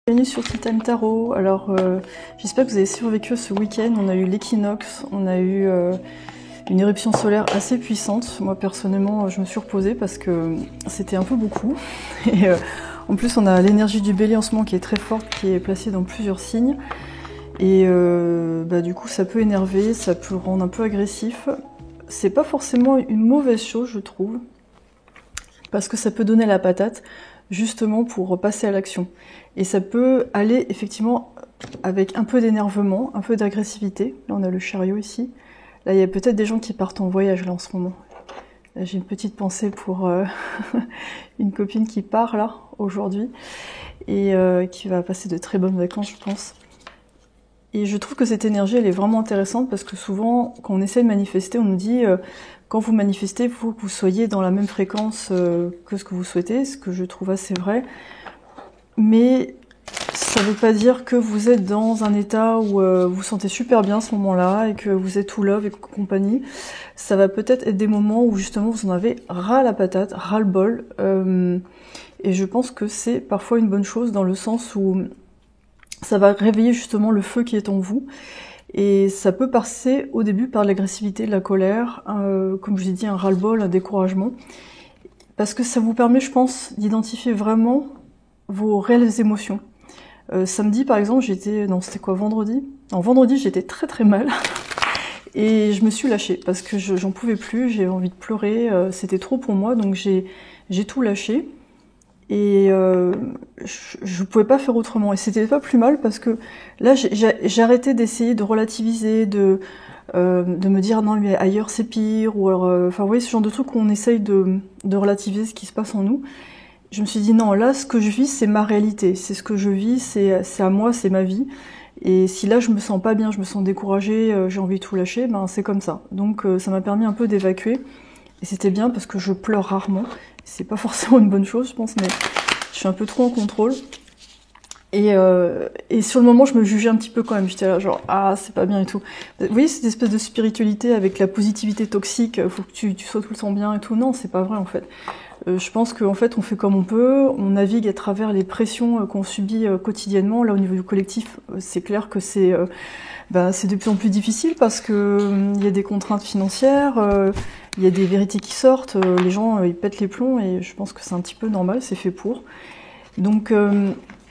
Bienvenue sur Tea Time Tarot. Alors, j'espère que vous avez survécu ce week-end. On a eu l'équinoxe, on a eu une éruption solaire assez puissante. Moi, personnellement, je me suis reposée parce que c'était un peu beaucoup. Et en plus, on a l'énergie du bélier en ce moment qui est très forte, qui est placée dans plusieurs signes. Et du coup, ça peut énerver, ça peut rendre un peu agressif. C'est pas forcément une mauvaise chose, je trouve, parce que ça peut donner la patate, justement pour passer à l'action. Et ça peut aller effectivement avec un peu d'énervement, un peu d'agressivité. Là, on a le chariot ici. Là, il y a peut-être des gens qui partent en voyage là en ce moment. J'ai une petite pensée pour une copine qui part là aujourd'hui et qui va passer de très bonnes vacances, je pense. Et je trouve que cette énergie, elle est vraiment intéressante parce que souvent, quand on essaie de manifester, on nous dit quand vous manifestez, il faut que vous soyez dans la même fréquence que ce que vous souhaitez, ce que je trouve assez vrai. Mais ça ne veut pas dire que vous êtes dans un état où vous vous sentez super bien à ce moment-là et que vous êtes tout love et compagnie. Ça va peut-être être des moments où justement vous en avez ras la patate, ras le bol. Et je pense que c'est parfois une bonne chose dans le sens où ça va réveiller justement le feu qui est en vous. Et ça peut passer au début par l'agressivité, de la colère, comme je vous ai dit, un ras-le-bol, un découragement. Parce que ça vous permet, je pense, d'identifier vraiment vos réelles émotions. Samedi, par exemple, c'était quoi, vendredi? Non, vendredi, j'étais très très mal. Et je me suis lâchée, parce que j'en pouvais plus, j'avais envie de pleurer, c'était trop pour moi, donc j'ai tout lâché. Et je pouvais pas faire autrement. Et c'était pas plus mal, parce que là, j'ai arrêté d'essayer de relativiser, de me dire non, mais ailleurs c'est pire, ou alors, enfin, vous voyez, ce genre de truc où on essaye de relativiser ce qui se passe en nous. Je me suis dit non, là, ce que je vis, c'est ma réalité. C'est ce que je vis, c'est à moi, c'est ma vie. Et si là, je me sens pas bien, je me sens découragée, j'ai envie de tout lâcher, ben c'est comme ça. Donc ça m'a permis un peu d'évacuer. Et c'était bien parce que je pleure rarement. C'est pas forcément une bonne chose, je pense, mais je suis un peu trop en contrôle. Et sur le moment, je me jugeais un petit peu quand même. J'étais là, genre, ah, c'est pas bien et tout. Vous voyez, cette espèce de spiritualité avec la positivité toxique, faut que tu sois tout le temps bien et tout. Non, c'est pas vrai en fait. Je pense qu'en fait, on fait comme on peut, on navigue à travers les pressions qu'on subit quotidiennement. Là, au niveau du collectif, c'est clair que c'est de plus en plus difficile parce que il y a des contraintes financières, il y a des vérités qui sortent, les gens ils pètent les plombs et je pense que c'est un petit peu normal, c'est fait pour. Donc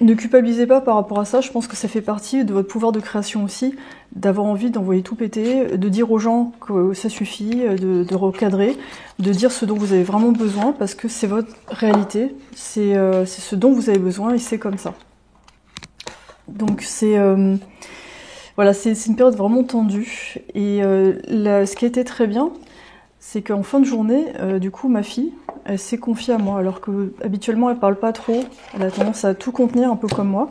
ne culpabilisez pas par rapport à ça, je pense que ça fait partie de votre pouvoir de création aussi, d'avoir envie d'envoyer tout péter, de dire aux gens que ça suffit, de recadrer, de dire ce dont vous avez vraiment besoin, parce que c'est votre réalité, c'est ce dont vous avez besoin et c'est comme ça. Donc voilà, c'est une période vraiment tendue, et ce qui était très bien, c'est qu'en fin de journée, du coup, ma fille, elle s'est confiée à moi, alors que habituellement elle parle pas trop, elle a tendance à tout contenir, un peu comme moi.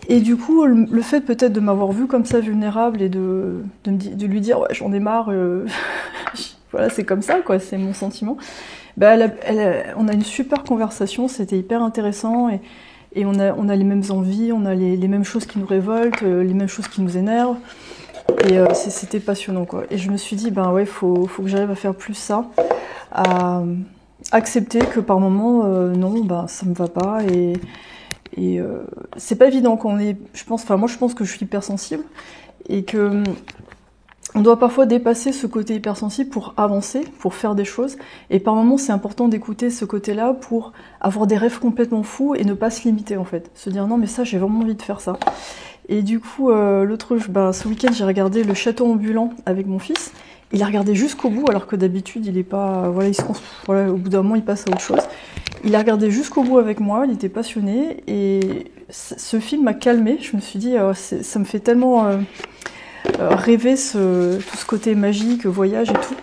Et du coup, le fait peut-être de m'avoir vue comme ça vulnérable et de lui dire ouais, j'en ai marre, voilà, c'est comme ça, quoi, c'est mon sentiment. Bah, on a une super conversation, c'était hyper intéressant et on a les mêmes envies, on a les mêmes choses qui nous révoltent, les mêmes choses qui nous énervent. Et c'était passionnant, quoi. Et je me suis dit, ben ouais, faut que j'arrive à faire plus ça, à accepter que par moment, non, ben ça me va pas. Et c'est pas évident quand on est, moi je pense que je suis hypersensible et que on doit parfois dépasser ce côté hypersensible pour avancer, pour faire des choses. Et par moments, c'est important d'écouter ce côté-là pour avoir des rêves complètement fous et ne pas se limiter, en fait. Se dire, non, mais ça, j'ai vraiment envie de faire ça. Et du coup, ce week-end, j'ai regardé Le Château ambulant avec mon fils. Il a regardé jusqu'au bout, alors que d'habitude, il est pas... Voilà, au bout d'un moment, il passe à autre chose. Il a regardé jusqu'au bout avec moi, il était passionné. Et ce film m'a calmée. Je me suis dit, ça me fait tellement... rêver tout ce côté magique, voyage et tout.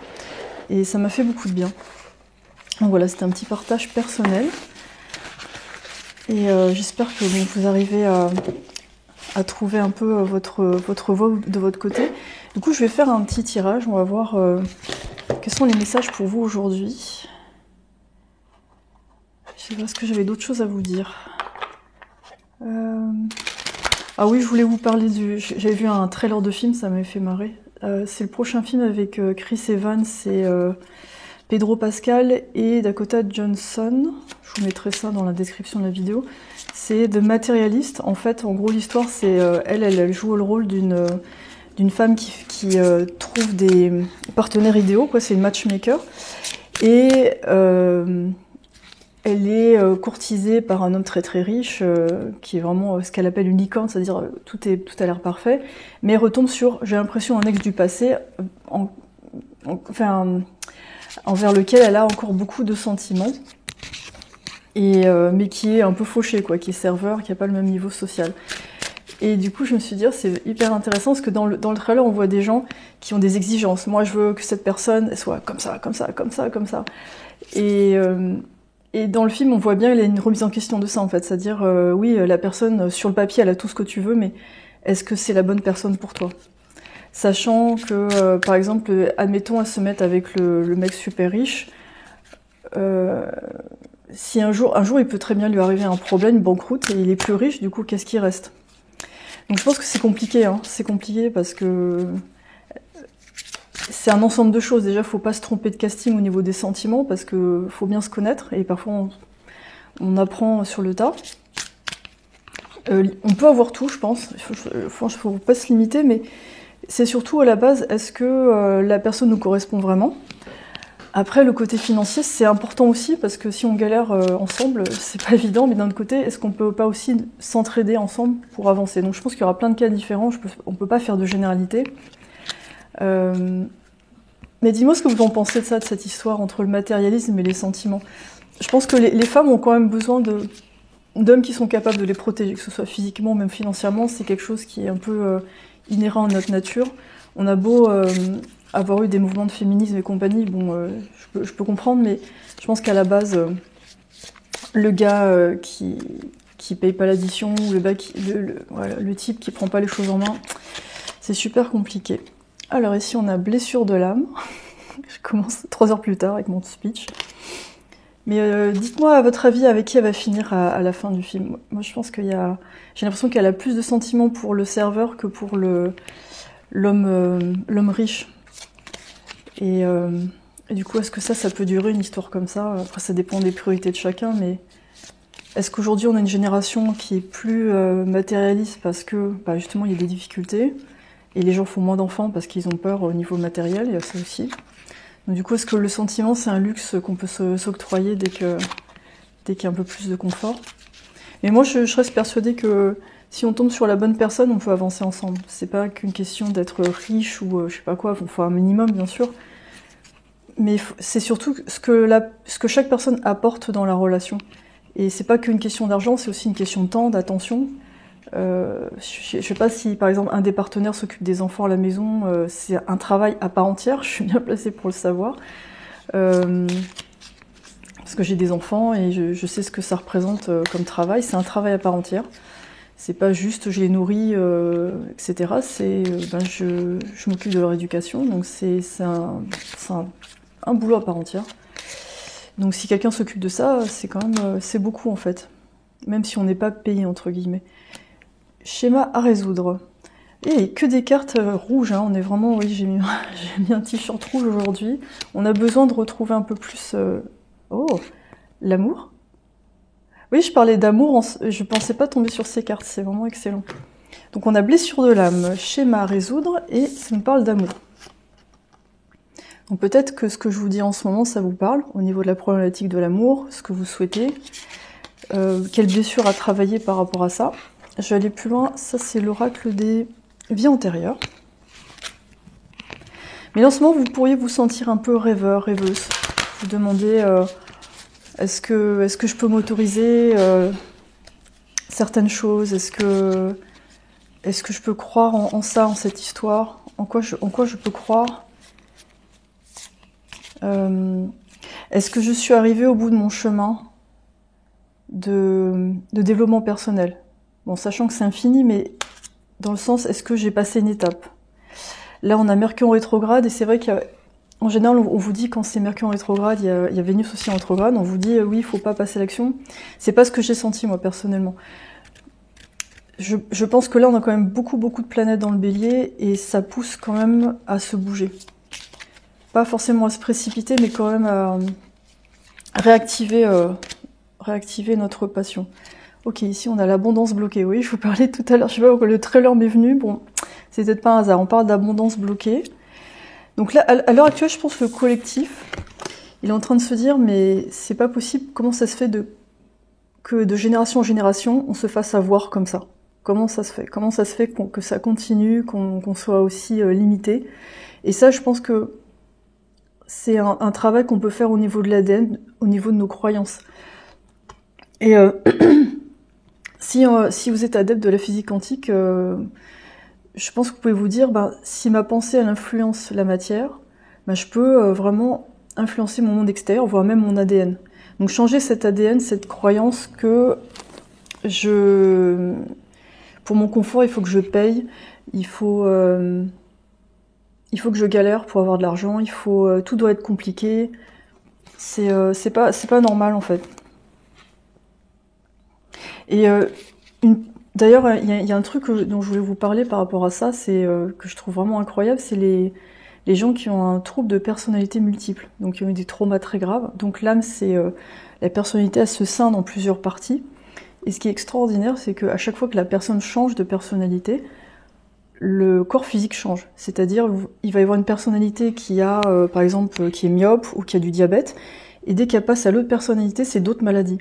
Et ça m'a fait beaucoup de bien. Donc voilà, c'était un petit partage personnel. Et j'espère que vous arrivez à trouver un peu votre voix de votre côté. Du coup, je vais faire un petit tirage. On va voir quels sont les messages pour vous aujourd'hui. Je sais pas, est-ce que j'avais d'autres choses à vous dire. Ah oui, je voulais vous parler j'avais vu un trailer de film, ça m'avait fait marrer. C'est le prochain film avec Chris Evans et Pedro Pascal et Dakota Johnson. Je vous mettrai ça dans la description de la vidéo. C'est The Materialist. En fait, en gros, l'histoire, c'est elle joue le rôle d'une femme qui trouve des partenaires idéaux, quoi. C'est une matchmaker. Et elle est courtisée par un homme très très riche, qui est vraiment ce qu'elle appelle une licorne, c'est-à-dire tout a l'air parfait, mais elle retombe sur, j'ai l'impression, un ex du passé, envers lequel elle a encore beaucoup de sentiments, mais qui est un peu fauché, quoi, qui est serveur, qui n'a pas le même niveau social. Et du coup, je me suis dit, c'est hyper intéressant, parce que dans le trailer, on voit des gens qui ont des exigences. Moi, je veux que cette personne soit comme ça, comme ça, comme ça, comme ça. Et dans le film, on voit bien qu'il y a une remise en question de ça, en fait. C'est-à-dire, oui, la personne, sur le papier, elle a tout ce que tu veux, mais est-ce que c'est la bonne personne pour toi? Sachant que, par exemple, admettons, elle se mette avec le mec super riche, si un jour, il peut très bien lui arriver un problème, une banqueroute, et il est plus riche, du coup, qu'est-ce qui reste? Donc je pense que c'est compliqué, hein. C'est compliqué parce que c'est un ensemble de choses. Déjà, faut pas se tromper de casting au niveau des sentiments, parce que faut bien se connaître, et parfois on apprend sur le tas. On peut avoir tout, je pense. Faut pas se limiter, mais c'est surtout à la base, est-ce que la personne nous correspond vraiment? Après, le côté financier, c'est important aussi, parce que si on galère ensemble, c'est pas évident, mais d'un autre côté, est-ce qu'on peut pas aussi s'entraider ensemble pour avancer? Donc je pense qu'il y aura plein de cas différents, on peut pas faire de généralité. Mais dis-moi ce que vous en pensez de ça, de cette histoire entre le matérialisme et les sentiments. Je pense que les femmes ont quand même besoin d'hommes qui sont capables de les protéger, que ce soit physiquement ou même financièrement. C'est quelque chose qui est un peu inhérent à notre nature. On a beau avoir eu des mouvements de féminisme et compagnie, bon, je peux comprendre, mais je pense qu'à la base, le gars qui paye pas l'addition, ou le type qui prend pas les choses en main, c'est super compliqué. Alors ici on a blessure de l'âme. Je commence 3 heures plus tard avec mon speech. Mais dites-moi à votre avis avec qui elle va finir à la fin du film. Moi je pense j'ai l'impression qu'elle a plus de sentiments pour le serveur que pour l'homme riche. Et du coup, est-ce que ça peut durer, une histoire comme ça? Après, ça dépend des priorités de chacun, mais est-ce qu'aujourd'hui, on a une génération qui est plus matérialiste parce que, justement, il y a des difficultés, et les gens font moins d'enfants parce qu'ils ont peur au niveau matériel, il y a ça aussi. Donc du coup, est-ce que le sentiment, c'est un luxe qu'on peut s'octroyer dès qu'il y a un peu plus de confort? Mais moi, je reste persuadée que si on tombe sur la bonne personne, on peut avancer ensemble. C'est pas qu'une question d'être riche ou je sais pas quoi, il faut un minimum bien sûr. Mais c'est surtout ce que chaque personne apporte dans la relation. Et c'est pas qu'une question d'argent, c'est aussi une question de temps, d'attention. Je sais pas si par exemple un des partenaires s'occupe des enfants à la maison, c'est un travail à part entière, je suis bien placée pour le savoir. Parce que j'ai des enfants et je sais ce que ça représente comme travail, c'est un travail à part entière. C'est pas juste je les nourris, etc. C'est je m'occupe de leur éducation, donc c'est un boulot à part entière. Donc si quelqu'un s'occupe de ça, c'est quand même c'est beaucoup en fait, même si on n'est pas payé entre guillemets. Schéma à résoudre. Et que des cartes rouges, hein. On est vraiment, oui, j'ai mis un t-shirt rouge aujourd'hui. On a besoin de retrouver un peu plus l'amour. Oui, je parlais d'amour, je pensais pas tomber sur ces cartes, c'est vraiment excellent. Donc on a blessure de l'âme, schéma à résoudre, et ça nous parle d'amour. Donc peut-être que ce que je vous dis en ce moment, ça vous parle, au niveau de la problématique de l'amour, ce que vous souhaitez, quelle blessure à travailler par rapport à ça. Je vais aller plus loin, ça c'est l'oracle des vies antérieures. Mais en ce moment, vous pourriez vous sentir un peu rêveur, rêveuse. Vous demandez... Est-ce que je peux m'autoriser certaines choses? Est-ce que je peux croire en ça, en cette histoire? En quoi je peux croire? Est-ce que je suis arrivée au bout de mon chemin de développement personnel? Bon, sachant que c'est infini, mais dans le sens, est-ce que j'ai passé une étape? Là, on a Mercure en rétrograde, et c'est vrai qu'il y a... En général, on vous dit quand c'est Mercure en rétrograde, il y a Vénus aussi en rétrograde, on vous dit oui, il faut pas passer l'action. C'est pas ce que j'ai senti moi personnellement. Je pense que là, on a quand même beaucoup de planètes dans le Bélier et ça pousse quand même à se bouger. pas forcément à se précipiter, mais quand même à réactiver notre passion. Ok, ici on a l'abondance bloquée. Oui, je vous parlais tout à l'heure, je sais pas pourquoi le trailer m'est venu. Bon, c'est peut-être pas un hasard, on parle d'abondance bloquée. Donc là, à l'heure actuelle, je pense que le collectif, il est en train de se dire, mais c'est pas possible, comment ça se fait que de génération en génération, on se fasse avoir comme ça? Comment ça se fait? Comment ça se fait que ça continue, qu'on soit aussi limité? Et ça, je pense que c'est un travail qu'on peut faire au niveau de l'ADN, au niveau de nos croyances. Et si vous êtes adepte de la physique quantique, je pense que vous pouvez vous dire, si ma pensée elle influence la matière, je peux vraiment influencer mon monde extérieur, voire même mon ADN. Donc changer cet ADN, cette croyance que pour mon confort, il faut que je paye, il faut que je galère pour avoir de l'argent, tout doit être compliqué. C'est pas normal en fait. Et d'ailleurs, il y a un truc dont je voulais vous parler par rapport à ça, que je trouve vraiment incroyable, c'est les gens qui ont un trouble de personnalité multiple, donc qui ont eu des traumas très graves. Donc l'âme, c'est la personnalité, elle se scinde en plusieurs parties. Et ce qui est extraordinaire, c'est qu'à chaque fois que la personne change de personnalité, le corps physique change. C'est-à-dire, il va y avoir une personnalité qui a, par exemple, qui est myope ou qui a du diabète, et dès qu'elle passe à l'autre personnalité, c'est d'autres maladies.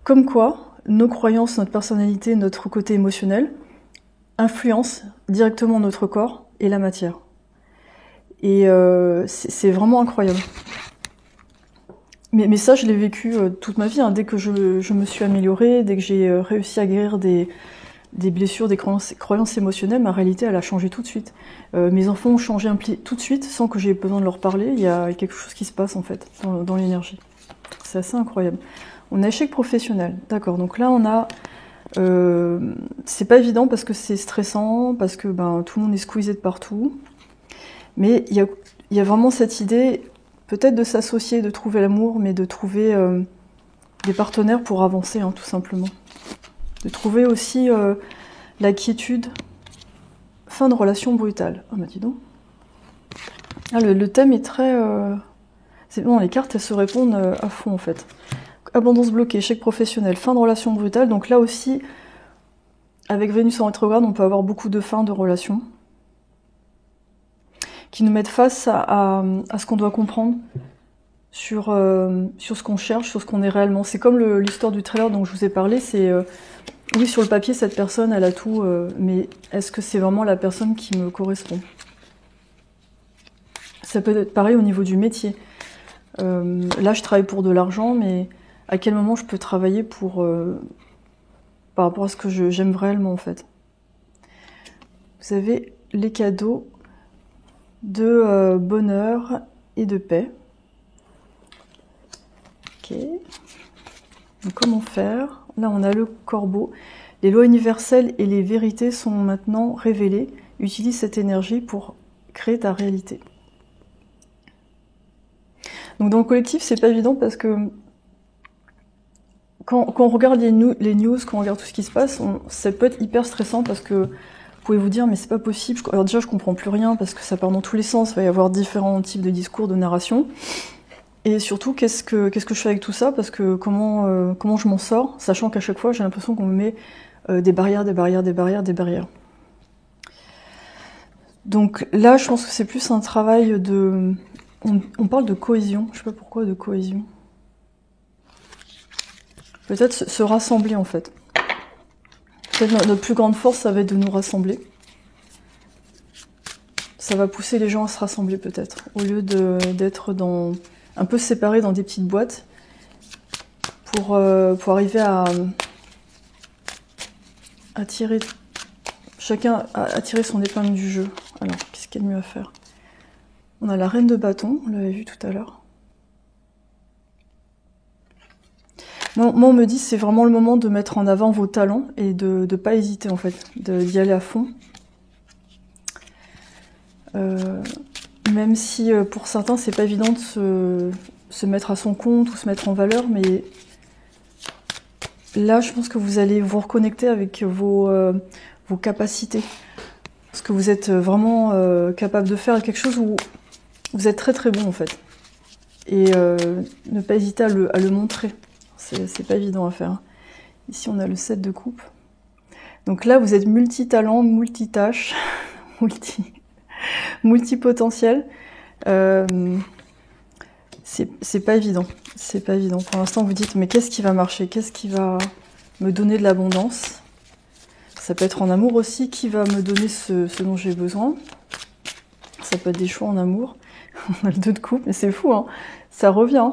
Comme quoi, nos croyances, notre personnalité, notre côté émotionnel influencent directement notre corps et la matière. Et c'est vraiment incroyable. Mais ça, je l'ai vécu toute ma vie. Dès que je me suis améliorée, dès que j'ai réussi à guérir des blessures, des croyances émotionnelles, ma réalité, elle a changé tout de suite. Mes enfants ont changé tout de suite, sans que j'ai besoin de leur parler. Il y a quelque chose qui se passe, en fait, dans l'énergie. C'est assez incroyable. On a échec professionnel. D'accord, donc là, on a... c'est pas évident parce que c'est stressant, parce que tout le monde est squeezé de partout. Mais il y a vraiment cette idée... Peut-être de s'associer, de trouver l'amour, mais de trouver des partenaires pour avancer, tout simplement. De trouver aussi la quiétude. Fin de relation brutale. Ah dis donc. Le thème est très... C'est bon, les cartes, elles se répondent à fond, en fait. Abondance bloquée, échec professionnel, fin de relation brutale. Donc là aussi, avec Vénus en rétrograde, on peut avoir beaucoup de fins de relation qui nous mettent face à ce qu'on doit comprendre sur ce qu'on cherche, sur ce qu'on est réellement. C'est comme l'histoire du trailer dont je vous ai parlé, c'est oui, sur le papier, cette personne, elle a tout, mais est-ce que c'est vraiment la personne qui me correspond? Ça peut être pareil au niveau du métier. Là, je travaille pour de l'argent, mais à quel moment je peux travailler par rapport à ce que j'aime réellement, en fait? Vous avez les cadeaux de bonheur et de paix. Ok. Donc, comment faire? Là, on a le corbeau. Les lois universelles et les vérités sont maintenant révélées. Utilise cette énergie pour créer ta réalité. Donc, dans le collectif, c'est pas évident parce que quand on regarde les news, quand on regarde tout ce qui se passe, ça peut être hyper stressant parce que vous pouvez vous dire, mais c'est pas possible. Alors déjà, je comprends plus rien parce que ça part dans tous les sens. Il va y avoir différents types de discours, de narration. Et surtout, qu'est-ce que je fais avec tout ça? Parce que comment je m'en sors? Sachant qu'à chaque fois, j'ai l'impression qu'on me met des barrières. Donc là, je pense que c'est plus un travail de... On parle de cohésion. Je sais pas pourquoi de cohésion. Peut-être se rassembler, en fait. Peut-être notre plus grande force, ça va être de nous rassembler. Ça va pousser les gens à se rassembler, peut-être. Au lieu d'être un peu séparés dans des petites boîtes pour arriver à tirer... Chacun à tirer son épingle du jeu. Alors, qu'est-ce qu'il y a de mieux à faire? On a la reine de bâton, on l'avait vu tout à l'heure. Moi, on me dit c'est vraiment le moment de mettre en avant vos talents et de ne pas hésiter, en fait, d'y aller à fond. Même si pour certains, c'est pas évident de se mettre à son compte ou se mettre en valeur, mais là, je pense que vous allez vous reconnecter avec vos capacités. Ce que vous êtes vraiment capable de faire, quelque chose où vous êtes très très bon en fait. Et ne pas hésiter à le montrer. C'est pas évident à faire. Ici, on a le 7 de coupe. Donc là, vous êtes multi-talent, multitâche, multipotentiel. C'est pas évident. C'est pas évident. Pour l'instant, vous dites, mais qu'est-ce qui va marcher? Qu'est-ce qui va me donner de l'abondance? Ça peut être en amour aussi, qui va me donner ce dont j'ai besoin. Ça peut être des choix en amour. On a le 2 de coupe, mais c'est fou, hein. Ça revient.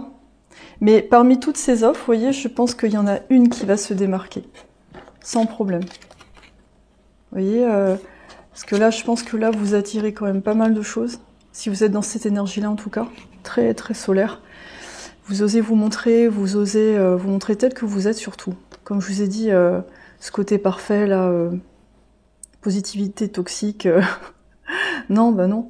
Mais parmi toutes ces offres, vous voyez, je pense qu'il y en a une qui va se démarquer. Sans problème. Vous voyez, parce que là, je pense que là, vous attirez quand même pas mal de choses. Si vous êtes dans cette énergie-là, en tout cas. Très, très solaire. Vous osez vous montrer, vous osez vous montrer tel que vous êtes surtout. Comme je vous ai dit, ce côté parfait, là, positivité toxique, non, bah non.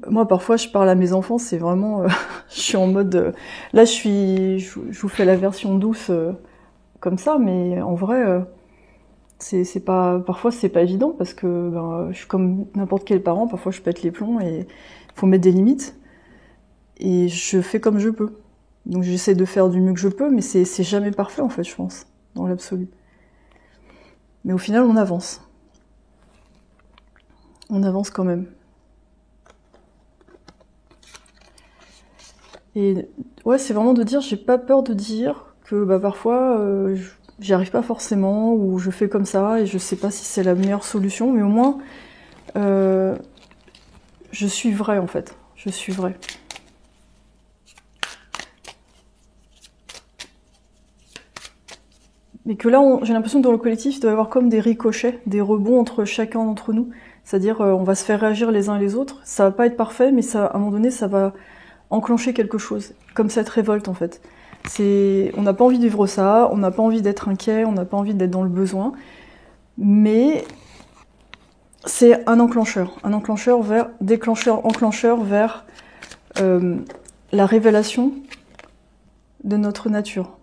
Moi, parfois, je parle à mes enfants, c'est vraiment... je suis en mode... là, je vous fais la version douce comme ça, mais en vrai, c'est pas... Parfois, c'est pas évident, parce que ben, je suis comme n'importe quel parent, parfois je pète les plombs, et il faut mettre des limites. Et je fais comme je peux. Donc j'essaie de faire du mieux que je peux, mais c'est jamais parfait, en fait, je pense, dans l'absolu. Mais au final, on avance. On avance quand même. Et ouais, c'est vraiment de dire, j'ai pas peur de dire que bah, parfois j'y arrive pas forcément, ou je fais comme ça et je sais pas si c'est la meilleure solution, mais au moins je suis vraie en fait. Je suis vraie. Mais que là, j'ai l'impression que dans le collectif, il doit y avoir comme des ricochets, des rebonds entre chacun d'entre nous. C'est-à-dire, on va se faire réagir les uns les autres. Ça va pas être parfait, mais ça, à un moment donné, ça va enclencher quelque chose, comme cette révolte en fait. On n'a pas envie de vivre ça, on n'a pas envie d'être inquiet, on n'a pas envie d'être dans le besoin, mais c'est un enclencheur enclencheur vers la révélation de notre nature.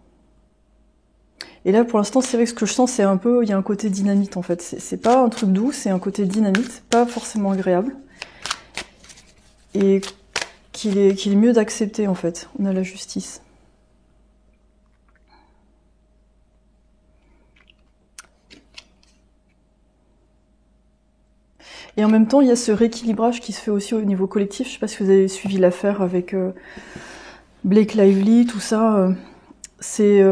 Et là, pour l'instant, c'est vrai que ce que je sens, c'est un peu, il y a un côté dynamite en fait. C'est pas un truc doux, c'est un côté dynamite, pas forcément agréable. Et qu'il est mieux d'accepter en fait. On a la justice. Et en même temps, il y a ce rééquilibrage qui se fait aussi au niveau collectif. Je sais pas si vous avez suivi l'affaire avec Blake Lively, tout ça. J'ai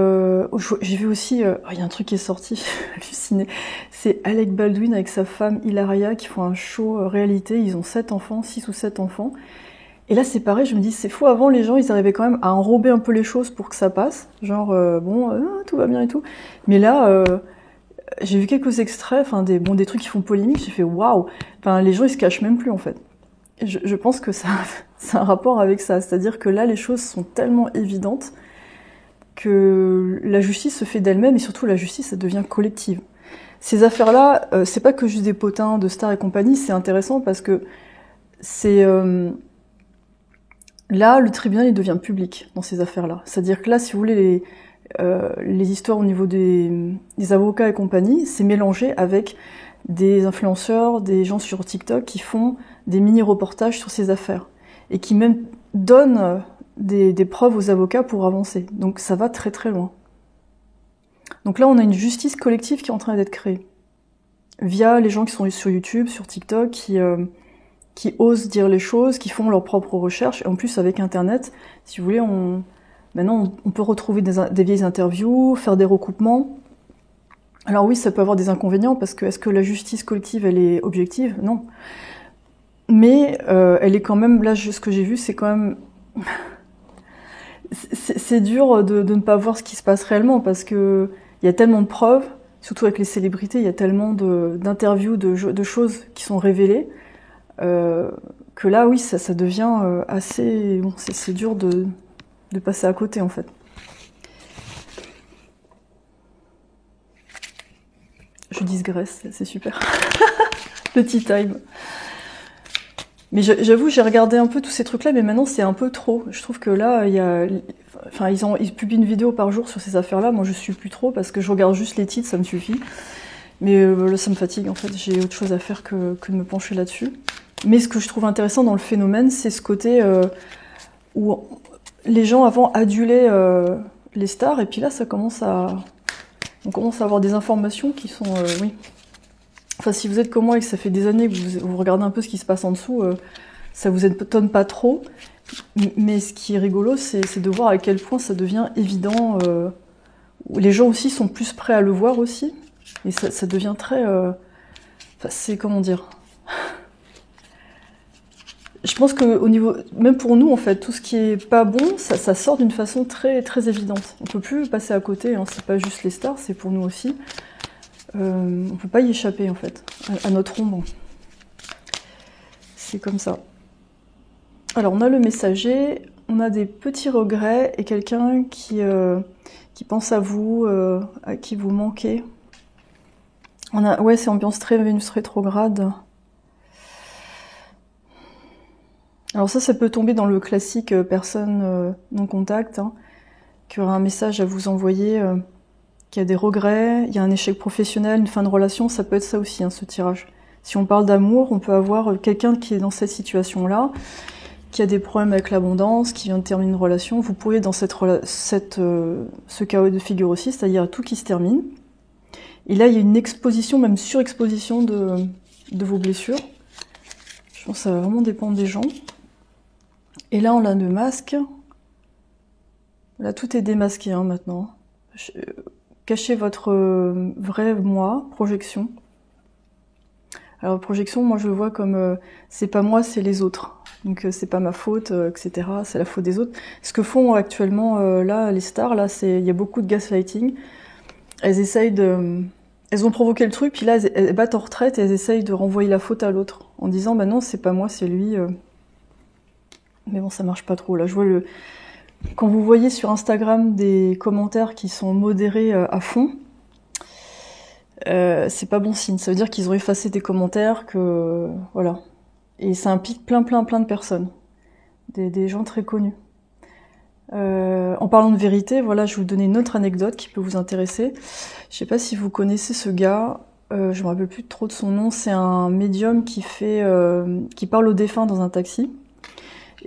vu aussi, il y a un truc qui est sorti, halluciné. C'est Alec Baldwin avec sa femme Hilaria qui font un show réalité. Ils ont 7 enfants, 6 ou 7 enfants. Et là, c'est pareil, je me dis, c'est fou, avant, les gens, ils arrivaient quand même à enrober un peu les choses pour que ça passe. Genre, tout va bien et tout. Mais là, j'ai vu quelques extraits, enfin, des trucs qui font polémique, j'ai fait, waouh! Enfin, les gens, ils se cachent même plus, en fait. Et je pense que ça a un rapport avec ça. C'est-à-dire que là, les choses sont tellement évidentes que la justice se fait d'elle-même, et surtout, la justice, ça devient collective. Ces affaires-là, c'est pas que juste des potins de stars et compagnie, c'est intéressant parce que c'est... là, le tribunal, il devient public dans ces affaires-là. C'est-à-dire que là, si vous voulez, les histoires au niveau des avocats et compagnie, c'est mélangé avec des influenceurs, des gens sur TikTok qui font des mini-reportages sur ces affaires et qui même donnent des preuves aux avocats pour avancer. Donc ça va très très loin. Donc là, on a une justice collective qui est en train d'être créée via les gens qui sont sur YouTube, sur TikTok, qui osent dire les choses, qui font leurs propres recherches. Et en plus, avec Internet, si vous voulez, maintenant, on peut retrouver des vieilles interviews, faire des recoupements. Alors oui, ça peut avoir des inconvénients, parce que est-ce que la justice collective, elle est objective? Non. Mais elle est quand même, là, ce que j'ai vu, c'est quand même... c'est dur de ne pas voir ce qui se passe réellement, parce que il y a tellement de preuves, surtout avec les célébrités, il y a tellement d'interviews, de choses qui sont révélées, que là, oui, ça devient assez... Bon, c'est dur de passer à côté, en fait. Je digresse, c'est super. Le tea time. Mais j'avoue, j'ai regardé un peu tous ces trucs-là, mais maintenant, c'est un peu trop. Je trouve que là, ils publient une vidéo par jour sur ces affaires-là. Moi, je suis plus trop, parce que je regarde juste les titres, ça me suffit. Mais là, ça me fatigue, en fait. J'ai autre chose à faire que de me pencher là-dessus. Mais ce que je trouve intéressant dans le phénomène, c'est ce côté où les gens avant adulaient les stars, et puis là, on commence à avoir des informations qui sont, oui. Enfin, si vous êtes comme moi et que ça fait des années que vous regardez un peu ce qui se passe en dessous, ça vous étonne pas trop. Mais ce qui est rigolo, c'est de voir à quel point ça devient évident. Les gens aussi sont plus prêts à le voir aussi. Et ça devient très... Enfin, c'est comment dire... Je pense qu'au niveau... Même pour nous, en fait, tout ce qui est pas bon, ça sort d'une façon très, très évidente. On peut plus passer à côté, hein. C'est pas juste les stars, c'est pour nous aussi. On peut pas y échapper, en fait, à notre ombre. C'est comme ça. Alors, on a le messager, on a des petits regrets et quelqu'un qui pense à vous, à qui vous manquez. Ouais, c'est ambiance très Vénus rétrograde. Alors ça peut tomber dans le classique personne non contact, hein, qui aura un message à vous envoyer, qui a des regrets, il y a un échec professionnel, une fin de relation, ça peut être ça aussi, hein, ce tirage. Si on parle d'amour, on peut avoir quelqu'un qui est dans cette situation-là, qui a des problèmes avec l'abondance, qui vient de terminer une relation. Vous pourriez dans ce chaos de figure aussi, c'est-à-dire tout qui se termine. Et là, il y a une exposition, même surexposition de vos blessures. Je pense que ça va vraiment dépendre des gens. Et là, on a le masque. Là, tout est démasqué hein, maintenant. Cachez votre vrai moi, projection. Alors, projection, moi, je le vois comme c'est pas moi, c'est les autres. Donc, c'est pas ma faute, etc. C'est la faute des autres. Ce que font actuellement, là, les stars, là, il y a beaucoup de gaslighting. Elles essayent de... Elles ont provoqué le truc, puis là, elles battent en retraite et elles essayent de renvoyer la faute à l'autre. En disant, bah non, c'est pas moi, c'est lui. Mais bon, ça marche pas trop. Là, je vois quand vous voyez sur Instagram des commentaires qui sont modérés à fond, c'est pas bon signe. Ça veut dire qu'ils ont effacé des commentaires, voilà. Et ça implique plein de personnes. Des gens très connus. En parlant de vérité, voilà, je vais vous donner une autre anecdote qui peut vous intéresser. Je sais pas si vous connaissez ce gars, je me rappelle plus trop de son nom, c'est un médium qui parle aux défunts dans un taxi.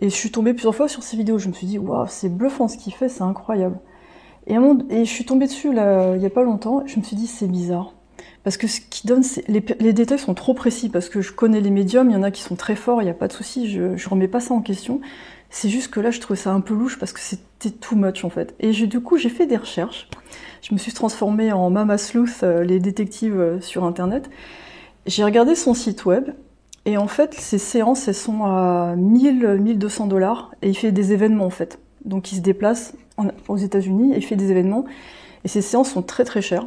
Et je suis tombée plusieurs fois sur ces vidéos, je me suis dit, waouh, c'est bluffant ce qu'il fait, c'est incroyable. Et je suis tombée dessus, là, il y a pas longtemps, je me suis dit, c'est bizarre. Parce que ce qu'il donne, les détails sont trop précis, parce que je connais les médiums, il y en a qui sont très forts, il n'y a pas de souci, je remets pas ça en question. C'est juste que là, je trouvais ça un peu louche, parce que c'était too much, en fait. Et du coup, j'ai fait des recherches. Je me suis transformée en Mama Sleuth, les détectives sur Internet. J'ai regardé son site web, et en fait, ces séances, elles sont à 1200 $, et il fait des événements, en fait. Donc, il se déplace aux États-Unis, et il fait des événements, et ces séances sont très très chères.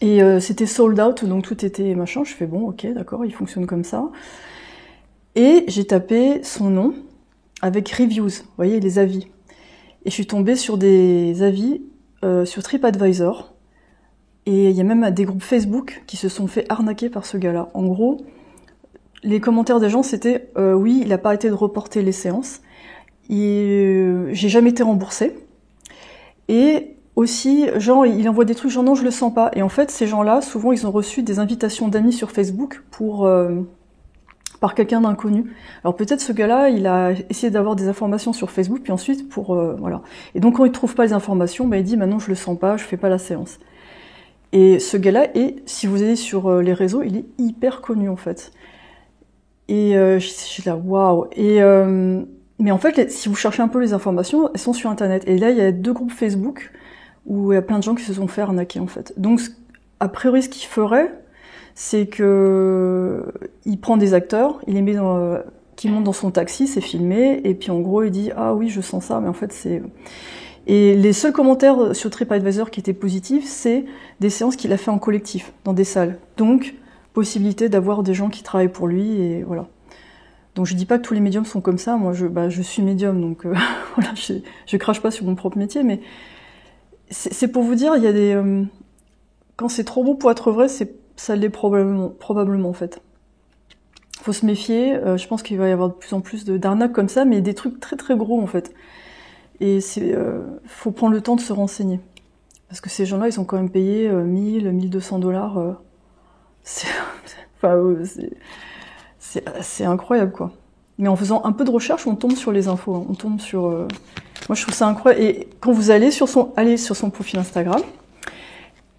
Et c'était sold out, donc tout était machin. Je fais bon, ok, d'accord, il fonctionne comme ça. Et j'ai tapé son nom avec reviews, vous voyez, les avis. Et je suis tombée sur des avis sur TripAdvisor. Et il y a même des groupes Facebook qui se sont fait arnaquer par ce gars-là. En gros, les commentaires des gens, c'était oui, il a pas arrêté de reporter les séances. J'ai jamais été remboursée. Et aussi, genre, il envoie des trucs, genre non, je le sens pas. Et en fait, ces gens-là, souvent, ils ont reçu des invitations d'amis sur Facebook par quelqu'un d'inconnu. Alors peut-être ce gars-là, il a essayé d'avoir des informations sur Facebook, puis ensuite, voilà. Et donc, quand il trouve pas les informations, bah, il dit, non, je le sens pas, je fais pas la séance. Et ce gars-là, si vous allez sur les réseaux, il est hyper connu, en fait. Et je suis là, waouh. Mais en fait, si vous cherchez un peu les informations, elles sont sur Internet. Et là, il y a 2 groupes Facebook où il y a plein de gens qui se sont fait arnaquer, en fait. Donc, a priori, ce qu'il ferait, c'est que il prend des acteurs, il les met qui montent dans son taxi, c'est filmé, et puis en gros, il dit « Ah oui, je sens ça », mais en fait, c'est... Et les seuls commentaires sur TripAdvisor qui étaient positifs, c'est des séances qu'il a fait en collectif, dans des salles. Donc, possibilité d'avoir des gens qui travaillent pour lui, et voilà. Donc je dis pas que tous les médiums sont comme ça, moi je suis médium, donc voilà, je crache pas sur mon propre métier, mais c'est pour vous dire, il y a des... quand c'est trop beau pour être vrai, ça l'est probablement en fait. Faut se méfier, je pense qu'il va y avoir de plus en plus d'arnaques comme ça, mais des trucs très très gros en fait. Et faut prendre le temps de se renseigner. Parce que ces gens-là, ils ont quand même payé 1000, 1200 $. c'est incroyable, quoi. Mais en faisant un peu de recherche, on tombe sur les infos, hein. On tombe sur... Moi, je trouve ça incroyable. Et quand vous allez sur son profil Instagram,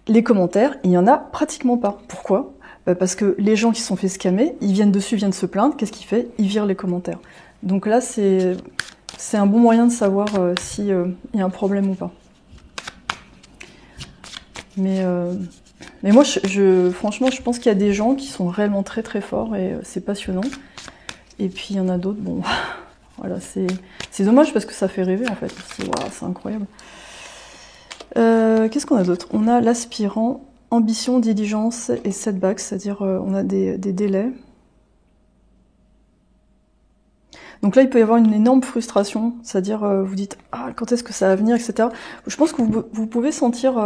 les commentaires, il n'y en a pratiquement pas. Pourquoi ? Parce que les gens qui se sont fait scammer, ils viennent dessus, viennent se plaindre. Qu'est-ce qu'il fait ? Ils virent les commentaires. Donc là, c'est un bon moyen de savoir s'il y a un problème ou pas. Mais moi, franchement, je pense qu'il y a des gens qui sont réellement très très forts et c'est passionnant. Et puis il y en a d'autres, bon, voilà, c'est dommage parce que ça fait rêver en fait. C'est incroyable. Qu'est-ce qu'on a d'autre ? On a l'aspirant, ambition, diligence et setback, c'est-à-dire on a des délais. Donc là, il peut y avoir une énorme frustration, c'est-à-dire vous dites « Ah, quand est-ce que ça va venir ?» etc. Je pense que vous pouvez sentir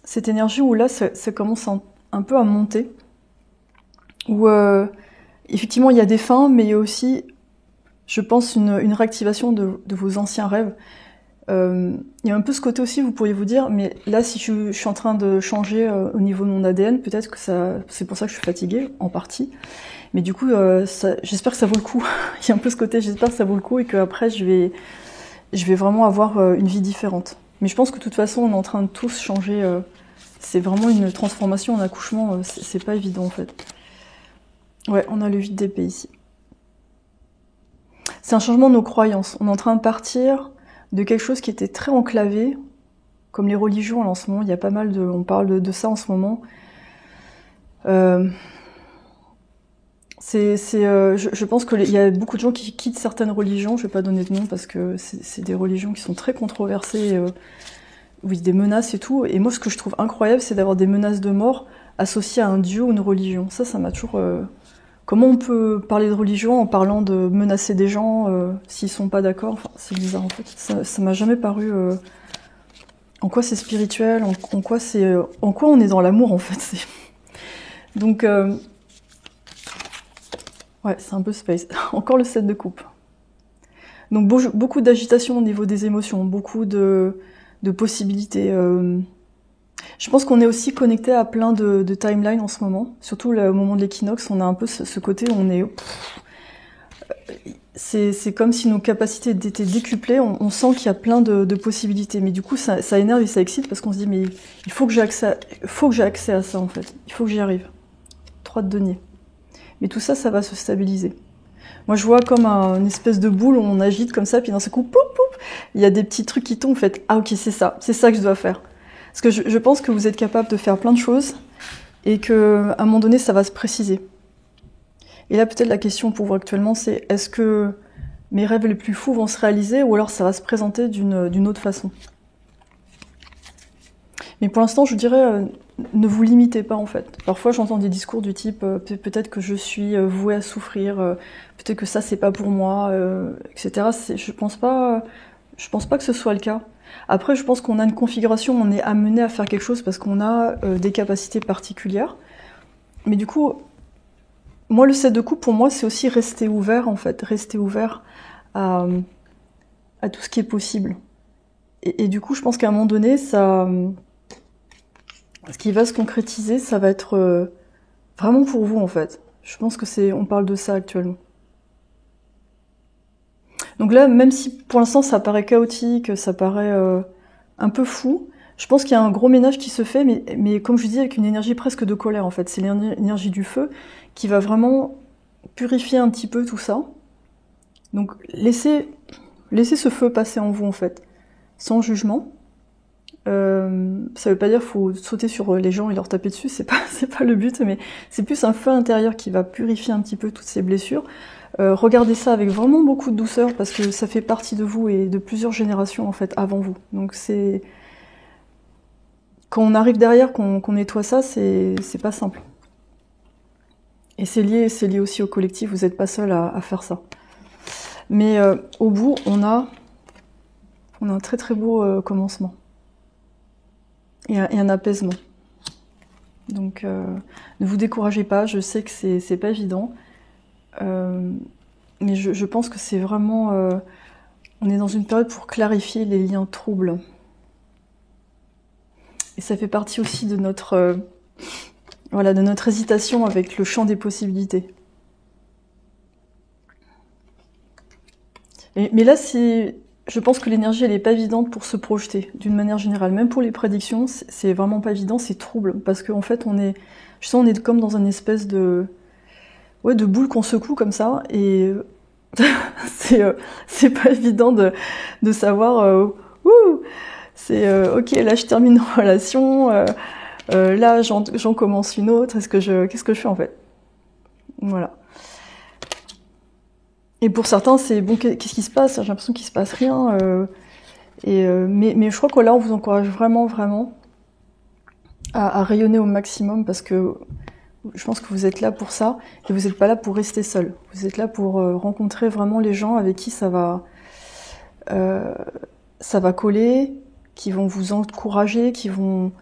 cette énergie où là, ça commence un peu à monter. Où effectivement, il y a des fins, mais il y a aussi, je pense, une réactivation de vos anciens rêves. Il y a un peu ce côté aussi, vous pourriez vous dire, mais là, si je suis en train de changer au niveau de mon ADN, peut-être que c'est pour ça que je suis fatiguée, en partie. Mais du coup, j'espère que ça vaut le coup. Il y a un peu ce côté, j'espère que ça vaut le coup et qu'après, je vais vraiment avoir une vie différente. Mais je pense que de toute façon, on est en train de tous changer. C'est vraiment une transformation en accouchement, c'est pas évident en fait. Ouais, on a le 8 d'épée ici. C'est un changement de nos croyances. On est en train de partir de quelque chose qui était très enclavé, comme les religions en ce moment. Il y a pas mal on parle de ça en ce moment. Je pense qu'il y a beaucoup de gens qui quittent certaines religions. Je vais pas donner de nom parce que c'est des religions qui sont très controversées. Oui, des menaces et tout. Et moi, ce que je trouve incroyable, c'est d'avoir des menaces de mort associées à un dieu ou une religion. Ça m'a toujours... Comment on peut parler de religion en parlant de menacer des gens s'ils sont pas d'accord ? Enfin, c'est bizarre en fait. Ça m'a jamais paru... en quoi c'est spirituel, en quoi on est dans l'amour en fait. Donc... ouais, c'est un peu space. Encore le 7 de coupe. Donc beaucoup d'agitation au niveau des émotions, beaucoup de possibilités. Je pense qu'on est aussi connecté à plein de timelines en ce moment. Surtout au moment de l'équinoxe, on a un peu ce côté où on est... C'est comme si nos capacités étaient décuplées. On sent qu'il y a plein de possibilités. Mais du coup, ça énerve et ça excite parce qu'on se dit, mais il faut que j'ai accès à ça en fait. Il faut que j'y arrive. 3 de denier. Mais tout ça, ça va se stabiliser. Moi, je vois comme une espèce de boule où on agite comme ça, puis dans ce coup, poup, poup, il y a des petits trucs qui tombent, vous faites « Ah ok, c'est ça que je dois faire ». Parce que je pense que vous êtes capable de faire plein de choses, et qu'à un moment donné, ça va se préciser. Et là, peut-être la question pour vous actuellement, c'est est-ce que mes rêves les plus fous vont se réaliser, ou alors ça va se présenter d'une autre façon. Mais pour l'instant, je dirais, ne vous limitez pas en fait. Parfois, j'entends des discours du type peut-être que je suis vouée à souffrir, peut-être que ça c'est pas pour moi, etc. Je pense pas que ce soit le cas. Après, je pense qu'on a une configuration, on est amené à faire quelque chose parce qu'on a des capacités particulières. Mais du coup, moi, le 7 de coupe, pour moi, c'est aussi rester ouvert en fait, rester ouvert à tout ce qui est possible. Et du coup, je pense qu'à un moment donné, ce qui va se concrétiser, ça va être vraiment pour vous en fait. Je pense que on parle de ça actuellement. Donc là, même si pour l'instant ça paraît chaotique, ça paraît un peu fou, je pense qu'il y a un gros ménage qui se fait, mais comme je dis, avec une énergie presque de colère en fait. C'est l'énergie du feu qui va vraiment purifier un petit peu tout ça. Donc laissez ce feu passer en vous en fait, sans jugement. Ça veut pas dire qu'il faut sauter sur les gens et leur taper dessus, c'est pas le but, mais c'est plus un feu intérieur qui va purifier un petit peu toutes ces blessures. Regardez ça avec vraiment beaucoup de douceur parce que ça fait partie de vous et de plusieurs générations en fait avant vous. Donc c'est quand on arrive derrière, qu'on nettoie ça, c'est pas simple. Et c'est lié aussi au collectif. Vous n'êtes pas seul à faire ça. Mais au bout, on a un très très beau commencement. Et un apaisement. Donc, ne vous découragez pas. Je sais que c'est pas évident. Mais je pense que c'est vraiment... on est dans une période pour clarifier les liens troubles. Et ça fait partie aussi de notre hésitation avec le champ des possibilités. Mais là, je pense que l'énergie, elle est pas évidente pour se projeter, d'une manière générale. Même pour les prédictions, c'est vraiment pas évident, c'est trouble. Parce qu'en fait, je sens on est comme dans une espèce de boule qu'on secoue comme ça. Et c'est pas évident de savoir, ok, là je termine une relation, là j'en commence une autre, qu'est-ce que je fais en fait? Voilà. Et pour certains, c'est bon, qu'est-ce qui se passe? J'ai l'impression qu'il se passe rien. Mais je crois que là, on vous encourage vraiment, vraiment à rayonner au maximum parce que je pense que vous êtes là pour ça et vous n'êtes pas là pour rester seul. Vous êtes là pour rencontrer vraiment les gens avec qui ça va coller, qui vont vous encourager, qui vont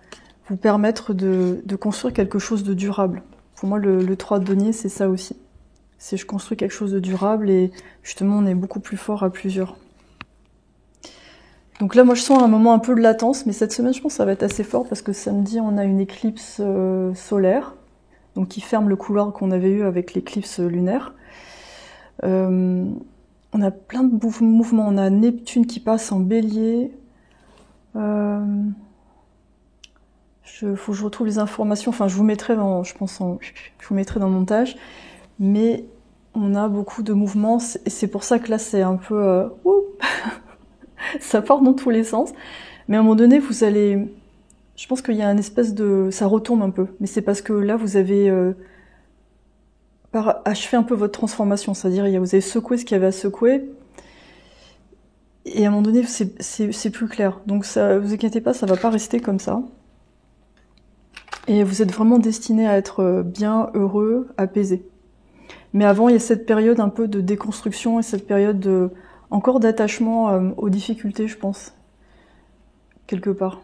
vous permettre de construire quelque chose de durable. Pour moi, le 3 de denier, c'est ça aussi. C'est je construis quelque chose de durable et justement, on est beaucoup plus fort à plusieurs. Donc là, moi, je sens un moment un peu de latence, mais cette semaine, je pense que ça va être assez fort parce que samedi, on a une éclipse solaire, donc qui ferme le couloir qu'on avait eu avec l'éclipse lunaire. On a plein de mouvements. On a Neptune qui passe en bélier. Faut que je retrouve les informations. Enfin, je vous mettrai dans le montage. Mais on a beaucoup de mouvements. Et c'est pour ça que là, c'est un peu... ça part dans tous les sens. Mais à un moment donné, vous allez... Je pense qu'il y a une espèce de... Ça retombe un peu. Mais c'est parce que là, vous avez... achevé un peu votre transformation. C'est-à-dire, vous avez secoué ce qu'il y avait à secouer. Et à un moment donné, c'est plus clair. Donc, ça, vous inquiétez pas, ça va pas rester comme ça. Et vous êtes vraiment destiné à être bien, heureux, apaisé. Mais avant, il y a cette période un peu de déconstruction et cette période encore d'attachement aux difficultés, je pense. Quelque part.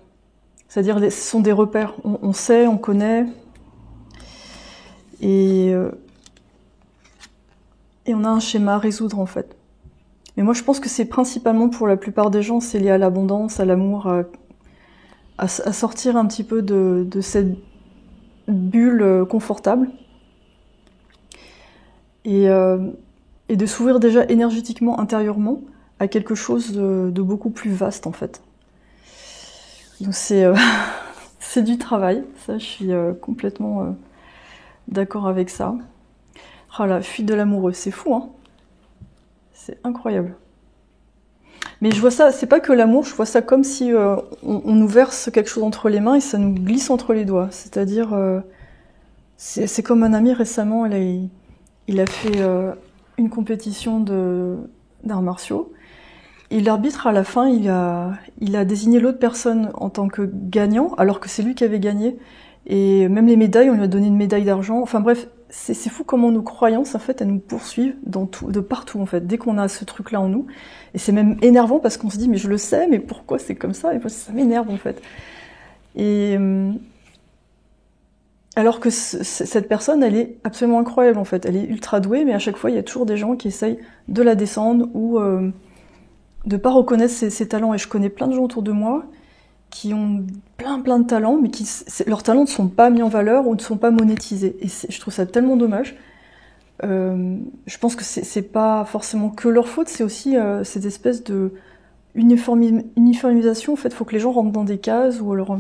C'est-à-dire, ce sont des repères. On sait, on connaît. Et on a un schéma à résoudre, en fait. Mais moi, je pense que c'est principalement, pour la plupart des gens, c'est lié à l'abondance, à l'amour, à sortir un petit peu de cette bulle confortable. Et de s'ouvrir déjà énergétiquement, intérieurement, à quelque chose de beaucoup plus vaste, en fait. Donc c'est du travail, ça, je suis complètement d'accord avec ça. Oh la fuite de l'amoureux, c'est fou, hein. C'est incroyable. Mais je vois ça, c'est pas que l'amour, je vois ça comme si on nous verse quelque chose entre les mains et ça nous glisse entre les doigts. C'est-à-dire, c'est comme un ami récemment, il a fait une compétition d'arts martiaux. Et l'arbitre, à la fin, il a désigné l'autre personne en tant que gagnant, alors que c'est lui qui avait gagné. Et même les médailles, on lui a donné une médaille d'argent. Enfin bref, c'est fou comment nos croyances, en fait, elles nous poursuivent de partout, en fait, dès qu'on a ce truc-là en nous. Et c'est même énervant parce qu'on se dit, mais je le sais, mais pourquoi c'est comme ça? Et ça m'énerve, en fait. Et alors que cette personne, elle est absolument incroyable, en fait. Elle est ultra douée, mais à chaque fois, il y a toujours des gens qui essayent de la descendre ou de pas reconnaître ses talents. Et je connais plein de gens autour de moi qui ont plein de talents, mais leurs talents ne sont pas mis en valeur ou ne sont pas monétisés. Et je trouve ça tellement dommage. Je pense que c'est pas forcément que leur faute, c'est aussi cette espèce de uniformisation. En fait, il faut que les gens rentrent dans des cases, ou alors,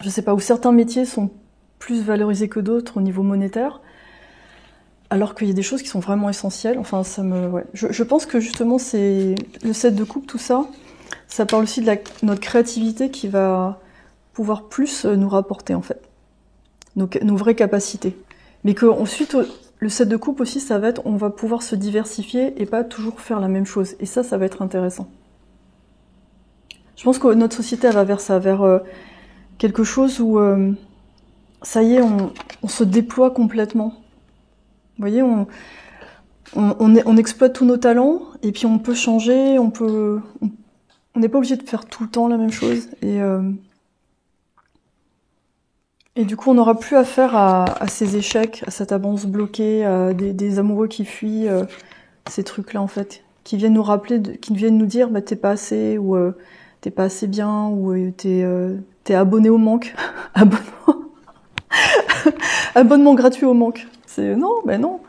je sais pas, où certains métiers sont plus valorisés que d'autres au niveau monétaire, alors qu'il y a des choses qui sont vraiment essentielles. Enfin, je pense que justement, c'est le set de coupe, tout ça, ça parle aussi de notre créativité qui va pouvoir plus nous rapporter, en fait, nos vraies capacités. Mais qu'ensuite, le set de coupe aussi, ça va être, on va pouvoir se diversifier et pas toujours faire la même chose. Et ça va être intéressant. Je pense que notre société, elle va vers ça, vers quelque chose où, ça y est, on se déploie complètement. Vous voyez, on exploite tous nos talents, et puis on peut changer, on n'est pas obligé de faire tout le temps la même chose. Et du coup, on n'aura plus affaire à ces échecs, à cette abondance bloquée, à des amoureux qui fuient, ces trucs-là, en fait, qui viennent nous rappeler, qui viennent nous dire, bah, t'es pas assez, ou t'es pas assez bien, ou t'es abonné au manque. Abonnement gratuit au manque. C'est non, ben non.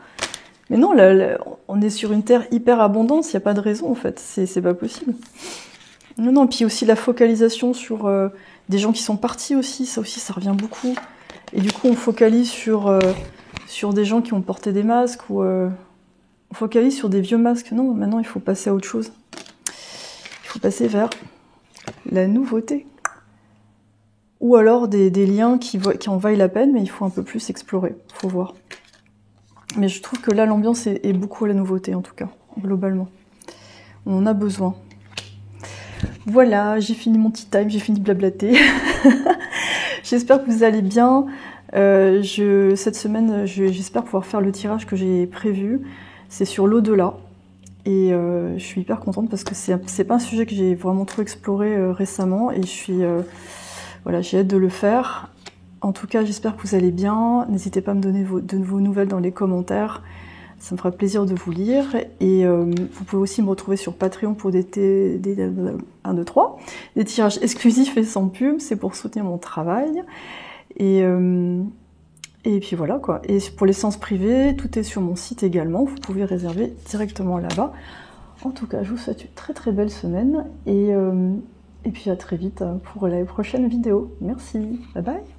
Mais non, là, on est sur une terre hyper abondante, il n'y a pas de raison en fait, c'est pas possible. Non, non, puis aussi la focalisation sur des gens qui sont partis aussi, ça revient beaucoup. Et du coup, on focalise sur des gens qui ont porté des masques ou on focalise sur des vieux masques. Non, maintenant, il faut passer à autre chose. Il faut passer vers la nouveauté. Ou alors des liens qui en vaillent la peine, mais il faut un peu plus explorer, il faut voir. Mais je trouve que là, l'ambiance est beaucoup à la nouveauté, en tout cas, globalement. On en a besoin. Voilà, j'ai fini mon tea time, j'ai fini de blablater. J'espère que vous allez bien. Cette semaine, j'espère pouvoir faire le tirage que j'ai prévu. C'est sur l'au-delà. Et je suis hyper contente parce que c'est pas un sujet que j'ai vraiment trop exploré récemment. Et voilà, j'ai hâte de le faire. En tout cas, j'espère que vous allez bien. N'hésitez pas à me donner de vos nouvelles dans les commentaires. Ça me fera plaisir de vous lire. Et vous pouvez aussi me retrouver sur Patreon pour des tirages exclusifs et sans pub. C'est pour soutenir mon travail. Et puis voilà quoi. Et pour les séances privées, tout est sur mon site également. Vous pouvez réserver directement là-bas. En tout cas, je vous souhaite une très très belle semaine. Et puis à très vite pour la prochaine vidéo. Merci. Bye bye.